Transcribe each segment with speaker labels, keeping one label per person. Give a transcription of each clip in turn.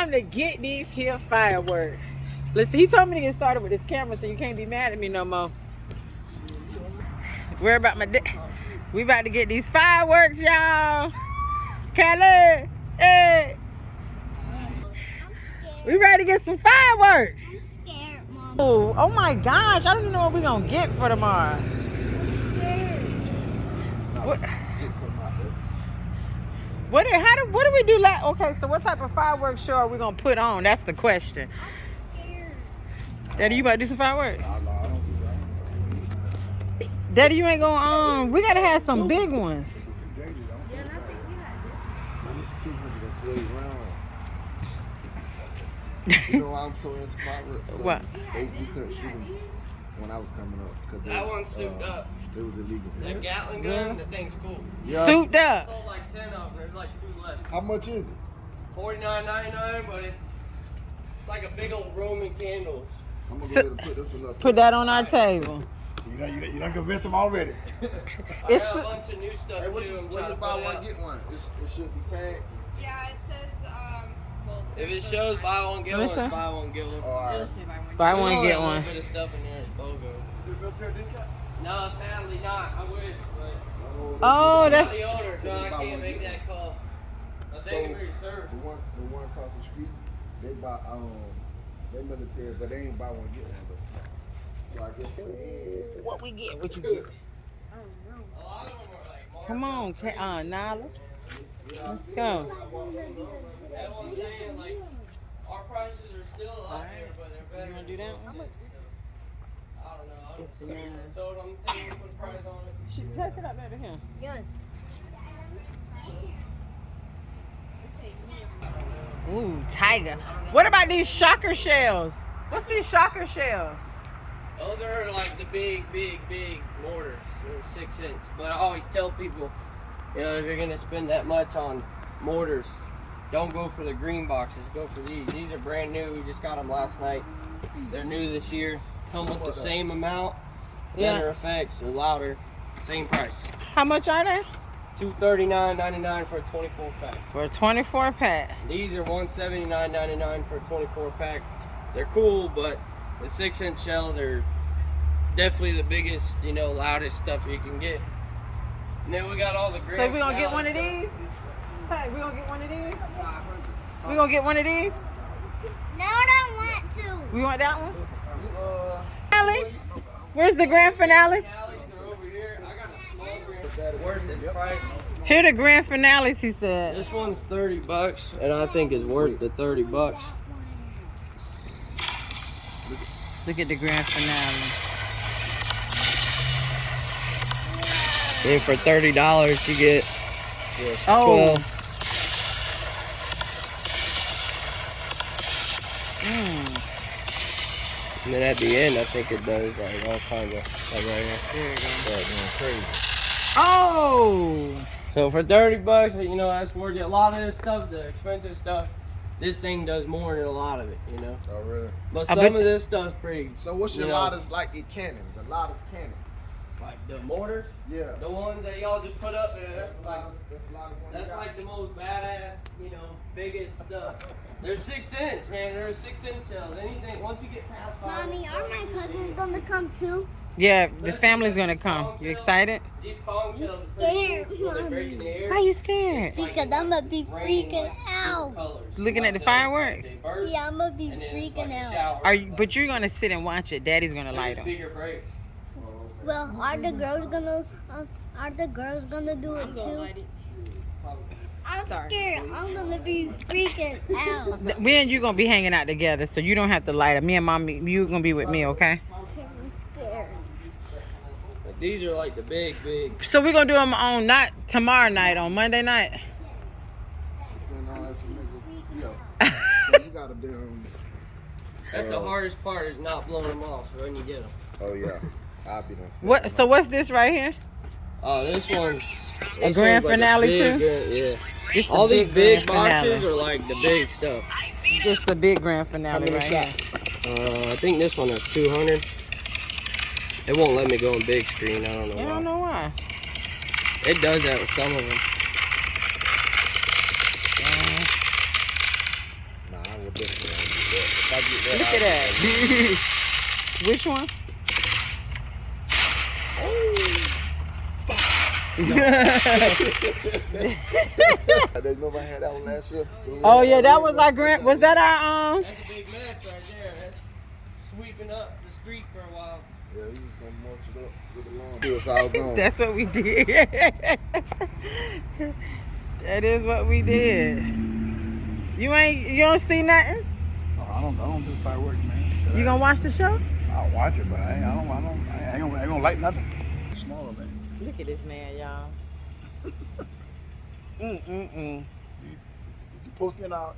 Speaker 1: time to get these here fireworks. Listen, he told me to get started with this camera, so you can't be mad at me no more. Worry about my we about to get these fireworks, y'all. Kelly, hey. We ready to get some fireworks.
Speaker 2: I'm scared, Mom.
Speaker 1: Oh my gosh, I don't even know what we're gonna get for tomorrow. What do we do okay, so what type of fireworks show are we gonna put on? That's the question.
Speaker 2: I'm scared.
Speaker 1: Daddy, you about to do some fireworks?
Speaker 3: No, I don't do that.
Speaker 1: Daddy, you ain't gonna we gotta have some big ones.
Speaker 3: It's 240 rounds. You know why I'm so into fireworks?
Speaker 1: What?
Speaker 3: We couldn't shoot them when I was coming up.
Speaker 4: That one's souped up.
Speaker 3: It was illegal.
Speaker 4: That Gatling gun, that thing's cool.
Speaker 3: Yeah.
Speaker 1: Souped up.
Speaker 4: Sold like 10 of them. There's like 2 left.
Speaker 3: How much is it?
Speaker 4: $49.99, but it's like a big old Roman candle.
Speaker 3: I'm gonna go ahead and put this one up.
Speaker 1: Put that on our table.
Speaker 3: So you done convinced him already.
Speaker 4: I
Speaker 1: It's
Speaker 4: got a bunch of new stuff
Speaker 3: Hey, what
Speaker 4: too.
Speaker 3: you,
Speaker 4: I'm
Speaker 3: when
Speaker 4: trying
Speaker 3: you
Speaker 4: to
Speaker 3: buy
Speaker 4: put
Speaker 3: one,
Speaker 4: out.
Speaker 3: get one. It should be tagged.
Speaker 5: Yeah, it says, well,
Speaker 4: If it shows buy one, get one,
Speaker 1: Listen.
Speaker 4: it's buy one, get one.
Speaker 3: Oh, all right.
Speaker 5: it'll say buy one.
Speaker 1: Buy
Speaker 4: We
Speaker 1: one,
Speaker 4: only
Speaker 1: get
Speaker 4: have a
Speaker 1: one.
Speaker 4: little bit of stuff in there. It's BOGO. No, sadly not. I wish, but
Speaker 1: Oh,
Speaker 4: I'm
Speaker 1: that's
Speaker 4: not the owner, so I can't make that call. But thank you for your service.
Speaker 3: The one across the street, they buy they military, but they ain't buy one get one. But so I guess
Speaker 1: what we get. What you get?
Speaker 4: A lot of them are like
Speaker 1: Come on, Nala. Let's go.
Speaker 4: That's what I'm saying. Like, our prices are still up there, but they're better.
Speaker 1: You wanna do that one?
Speaker 4: I don't know. I just told them to put a price on it.
Speaker 1: She take it up there to him.
Speaker 5: Good.
Speaker 1: Ooh, tiger. What about these shocker shells? What's these shocker shells?
Speaker 4: Those are like the big mortars. They're 6 inch. But I always tell people, you know, if you're gonna spend that much on mortars, don't go for the green boxes. Go for these. These are brand new. We just got them last night. They're new this year. Come with the same amount, better effects, they're louder, same price.
Speaker 1: How much are they?
Speaker 4: $239.99 for a 24 pack.
Speaker 1: For a 24 pack.
Speaker 4: These are $179.99 for a 24 pack. They're cool, but the 6 inch shells are definitely the biggest, you know, loudest stuff you can get. And then we got all the grand.
Speaker 1: So we gonna get one of these? Hey, we gonna get one of these? We gonna get one of these?
Speaker 2: No, I don't want to.
Speaker 1: We want that one? Finale? Where's the grand finale?
Speaker 4: Worth its price.
Speaker 1: Here the grand finales, he said.
Speaker 4: This one's $30, and I think is worth the $30.
Speaker 1: Look at the grand finale.
Speaker 4: And for $30, you get
Speaker 1: Oh.
Speaker 4: 12. And then at the end, I think it does like all kinds of stuff right here.
Speaker 1: There you go.
Speaker 3: start going crazy.
Speaker 1: Oh.
Speaker 4: So for $30, you know, that's worth it. A lot of this stuff, the expensive stuff, this thing does more than a lot of it, you know.
Speaker 3: Oh really?
Speaker 4: But
Speaker 1: I
Speaker 4: some
Speaker 1: bet-
Speaker 4: of this stuff's pretty.
Speaker 3: So what's your
Speaker 4: you know,
Speaker 3: loudest like a cannon? The loudest cannon?
Speaker 4: Like the mortars,
Speaker 3: Yeah.
Speaker 4: the ones that y'all just put up there. That's like
Speaker 3: That's the loudest one you
Speaker 4: that's
Speaker 3: got.
Speaker 4: like the most badass, you know, biggest stuff. They're 6 inch, man. They're 6 inch shells. Anything once you get past 5.
Speaker 2: Mommy, are my cousins gonna come too?
Speaker 1: Yeah, the family's gonna come. You excited?
Speaker 4: These Kong shells are
Speaker 2: Scared,
Speaker 4: pretty cool. They break in the air.
Speaker 1: Why are you scared?
Speaker 2: Because I'm gonna be
Speaker 4: Rain,
Speaker 2: freaking
Speaker 4: like,
Speaker 2: out.
Speaker 4: different colors.
Speaker 1: Looking at the
Speaker 4: Like
Speaker 1: fireworks?
Speaker 4: They burst,
Speaker 2: Yeah, I'm gonna be
Speaker 4: and then it's
Speaker 2: freaking
Speaker 4: like a
Speaker 2: out.
Speaker 4: shower.
Speaker 1: Are you? But you're gonna sit and watch it. Daddy's gonna
Speaker 4: There's
Speaker 1: light them.
Speaker 4: bigger breaks.
Speaker 2: Well, are the girls gonna do it too? I'm scared. I'm gonna be freaking out.
Speaker 1: Me and you gonna be hanging out together, so you don't have to light them. Me and mommy, you gonna be with me, okay?
Speaker 2: I'm scared.
Speaker 4: But these are like the big.
Speaker 1: So we're gonna do them on not tomorrow night, on Monday night.
Speaker 3: And all that some niggas, yo. So you gotta be
Speaker 4: That's the hardest part is not blowing them off when you get them.
Speaker 3: Oh yeah. I'll be done.
Speaker 1: What? So what's this right here?
Speaker 4: Oh, this one's
Speaker 1: A grand finale
Speaker 4: big,
Speaker 1: too?
Speaker 4: yeah.
Speaker 1: This the
Speaker 4: All these big
Speaker 1: grand
Speaker 4: boxes
Speaker 1: finale.
Speaker 4: are like the big stuff.
Speaker 1: Just the big grand finale
Speaker 3: many
Speaker 1: right here.
Speaker 3: shots?
Speaker 4: I think this one has 200. It won't let me go on big screen. I don't know
Speaker 1: I
Speaker 4: why.
Speaker 1: don't know why.
Speaker 4: It does that with some of them.
Speaker 3: Nah, I will definitely want to get that. If I get that,
Speaker 1: Look at that. Which one?
Speaker 3: They remember I had that one last year?
Speaker 1: Oh yeah, that was our grand. Was that our
Speaker 4: That's a big mess right there. That's sweeping up the street for a while.
Speaker 3: Yeah, we just gonna mulch it up with the lawn. It's all gone.
Speaker 1: That's what we did. That is what we did. You don't see nothing?
Speaker 6: Oh, I don't do fireworks, man.
Speaker 1: You gonna watch the show?
Speaker 6: I'll watch it, but I ain't gonna light nothing. It's smaller, man.
Speaker 1: Look at this man, y'all.
Speaker 6: Did you post it in our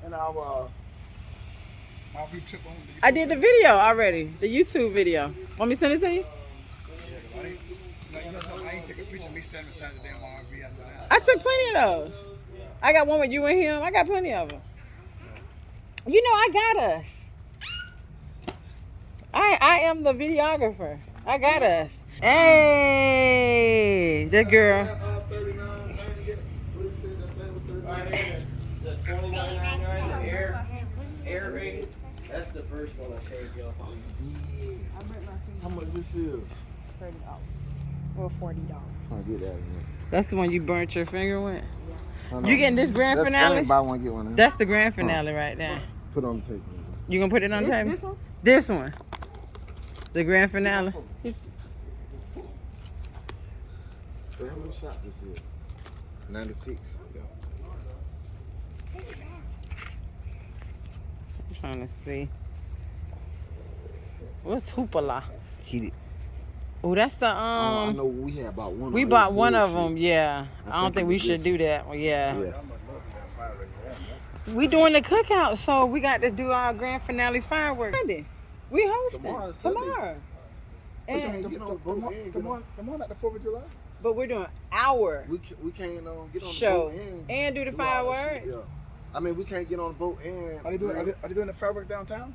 Speaker 6: group trip on?
Speaker 1: I did the video already, the YouTube video. Want me to send it to you?
Speaker 6: I ain't take a picture of me standing beside the damn RV. I said,
Speaker 1: I took plenty of those. I got one with you and him. I got plenty of them. You know, I got us. I am the videographer. I got us. Hey, that girl.
Speaker 4: Right here, the 29.99, the air rated. That's the first one I showed y'all.
Speaker 3: How much this is?
Speaker 2: $30 or $40.
Speaker 3: I'll get that in here.
Speaker 1: That's the one you burnt your finger with?
Speaker 3: No, no.
Speaker 1: You getting this grand
Speaker 3: That's
Speaker 1: finale?
Speaker 3: buy one, get one. In.
Speaker 1: That's the grand finale right there.
Speaker 3: Put on the table.
Speaker 1: You gonna put it on the table?
Speaker 2: This one?
Speaker 1: This one. The grand finale.
Speaker 3: So how many shots this is? 96. Yeah.
Speaker 1: I'm trying to see. What's hoopala?
Speaker 3: Hit it.
Speaker 1: Oh, that's the
Speaker 3: I know we had about one.
Speaker 1: We
Speaker 3: of
Speaker 1: bought
Speaker 3: those
Speaker 1: one of
Speaker 3: bullshit.
Speaker 1: them. Yeah. I don't think we should do that. Well, yeah.
Speaker 3: Yeah.
Speaker 1: We doing the cookout, so we got to do our grand finale fireworks. Sunday. We hosting
Speaker 3: Tomorrow's Sunday.
Speaker 1: tomorrow.
Speaker 3: We
Speaker 1: And,
Speaker 3: can't get on the boat and get on.
Speaker 6: The one at the 4th of July?
Speaker 1: but we're doing our
Speaker 3: We can't get on the
Speaker 1: show
Speaker 3: boat
Speaker 1: and do the
Speaker 3: all that
Speaker 1: fireworks.
Speaker 3: shit, Yeah. I mean, we can't get on the boat and.
Speaker 6: Are they doing the fireworks downtown?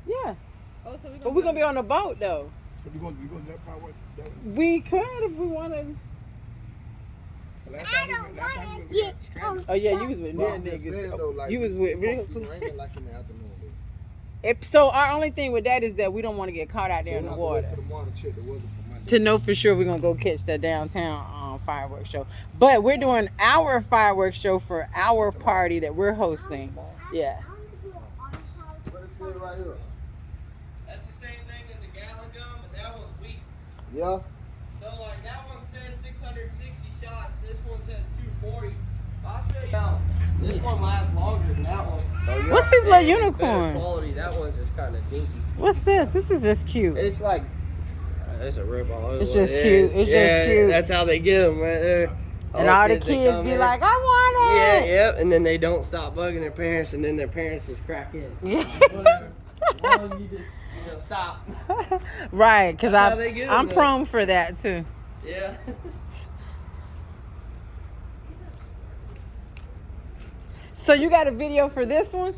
Speaker 1: Yeah.
Speaker 5: Oh, so we
Speaker 1: But we're gonna be on the boat though.
Speaker 6: So we going to do that firework?
Speaker 1: We could if we wanted.
Speaker 6: Last time we got stranded.
Speaker 1: Oh yeah, you was with
Speaker 3: But
Speaker 1: them
Speaker 3: I'm just saying,
Speaker 1: niggas.
Speaker 3: though, like,
Speaker 1: You was with
Speaker 3: it's supposed to be raining like in the afternoon, though.
Speaker 1: So our only thing with that is that we don't want to get caught out there in
Speaker 3: So
Speaker 1: the
Speaker 3: we have to wait
Speaker 1: water.
Speaker 3: till tomorrow to check the weather for Monday.
Speaker 1: To know for sure we're gonna go catch the downtown fireworks show. But we're doing our fireworks show for our party that we're hosting. Yeah.
Speaker 3: What it say right here?
Speaker 4: That's the same thing as a gallon gun, but that one's weak.
Speaker 3: Yeah.
Speaker 4: So like that one says 660 shots, this one says 240. I'll show you how. This one lasts longer than that one.
Speaker 3: Oh, yeah.
Speaker 1: What's this little
Speaker 4: And it's better
Speaker 1: unicorn?
Speaker 4: quality. That one's just kind of dinky.
Speaker 1: What's this? This is just cute.
Speaker 4: It's like it's a rip off.
Speaker 1: It's just cute. It's just cute.
Speaker 4: That's how they get them right there.
Speaker 1: And all the
Speaker 4: that
Speaker 1: kids
Speaker 4: come
Speaker 1: be
Speaker 4: in.
Speaker 1: like, I want
Speaker 4: Yeah,
Speaker 1: it.
Speaker 4: yep. And then they don't stop bugging their parents, and then their parents just crack in.
Speaker 1: Yeah.
Speaker 4: Whatever. Well, you just stop.
Speaker 1: Right, because
Speaker 4: That's how they get 'em,
Speaker 1: I'm
Speaker 4: though.
Speaker 1: prone for that too.
Speaker 4: Yeah.
Speaker 1: So you got a video for this one?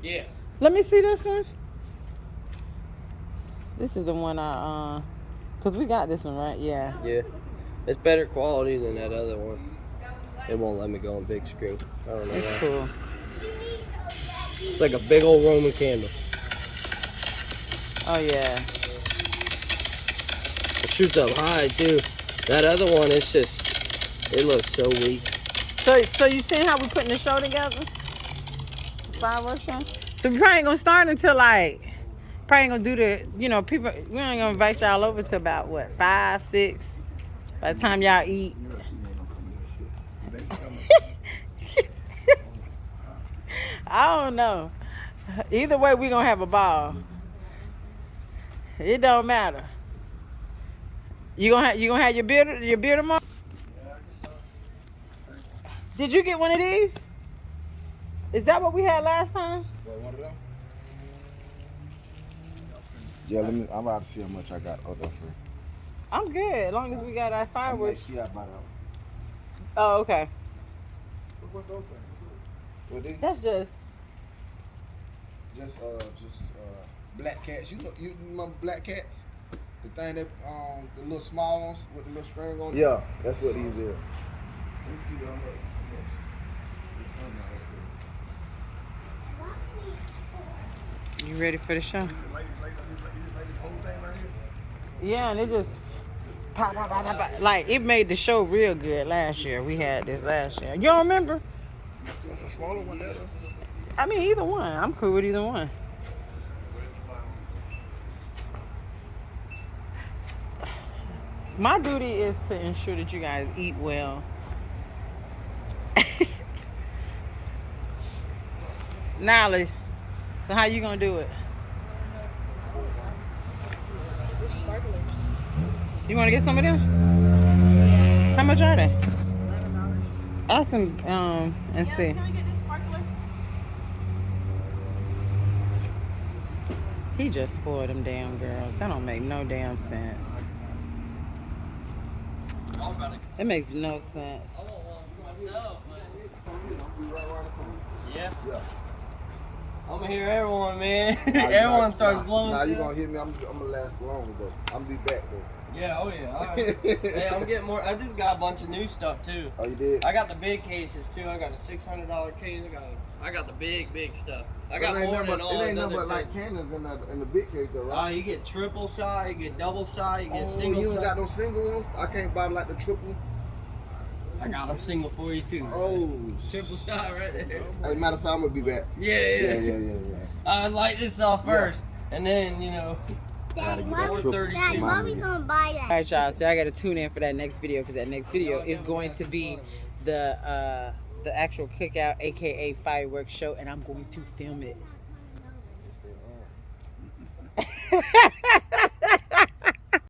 Speaker 4: Yeah.
Speaker 1: Let me see this one. This is the one cause we got this one, right? Yeah.
Speaker 4: Yeah. It's better quality than that other one. It won't let me go on big screen. I don't know
Speaker 1: It's
Speaker 4: why.
Speaker 1: cool.
Speaker 4: It's like a big old Roman candle.
Speaker 1: Oh yeah.
Speaker 4: It shoots up high too. That other one, it's just, it looks so weak.
Speaker 1: So you seeing how we putting the show together? Fireworks show? So we probably ain't gonna start until like, probably ain't gonna do the, people, we ain't gonna invite y'all over till about what, 5, 6? By the time y'all eat. I don't know. Either way, we gonna have a ball. It don't matter. You gonna have your beer tomorrow? Did you get one of these? Is that what we had last time?
Speaker 3: What, one of them? Yeah, I'm about to see how much I got other for.
Speaker 1: I'm good, as long as we got our
Speaker 3: I might
Speaker 1: fireworks.
Speaker 3: see about that.
Speaker 1: Oh, okay.
Speaker 3: What's open? What these?
Speaker 1: That's just.
Speaker 3: Just black cats. You remember black cats? The thing that the little small ones with the little spring on it? Yeah, that's what these is. Let me see how much.
Speaker 1: You ready for the show?
Speaker 6: Like this whole thing right here.
Speaker 1: Yeah, and it just pop, pop, pop, pop, pop. Like it made the show real good last year. We had this last year. You don't remember?
Speaker 6: That's a smaller one there.
Speaker 1: I mean, either one. I'm cool with either one. My duty is to ensure that you guys eat well. Nolly, so how you gonna do it? You wanna get some of them? How much are they? Ask them and see.
Speaker 5: Can we get this sparkler?
Speaker 1: He just spoiled them damn girls. That don't make no damn sense. It makes no sense.
Speaker 4: I want one for myself, but yeah.
Speaker 3: Yeah.
Speaker 4: I'm gonna hear everyone, man. Everyone starts blowing.
Speaker 3: Nah, you
Speaker 4: too.
Speaker 3: gonna hear me. I'm gonna last longer though. I'm gonna be back though.
Speaker 4: Yeah, oh yeah. All right. Hey, I'm getting more. I just got a bunch of new stuff too.
Speaker 3: Oh, you did?
Speaker 4: I got the big cases too. I got a $600 case. I got the big stuff. I got more than all
Speaker 3: It
Speaker 4: those
Speaker 3: ain't nothing
Speaker 4: other
Speaker 3: but like
Speaker 4: two.
Speaker 3: cannons in the big case though, right?
Speaker 4: You get triple shot, you get double shot, you get
Speaker 3: Oh,
Speaker 4: single
Speaker 3: you ain't
Speaker 4: shot.
Speaker 3: got those single ones? I can't buy like the triple.
Speaker 4: I got them single for you too.
Speaker 3: Oh,
Speaker 4: Triple shot right there.
Speaker 3: As a matter of fact, I'm gonna be back.
Speaker 4: Yeah. I light this off first, and then
Speaker 2: Daddy,
Speaker 3: get
Speaker 2: why
Speaker 3: that
Speaker 2: we,
Speaker 3: triple.
Speaker 2: Daddy, why we gonna buy that?
Speaker 1: All right, y'all. So I got to tune in for that next video because that next video is going to be the actual cookout, aka fireworks show, and I'm going to film it.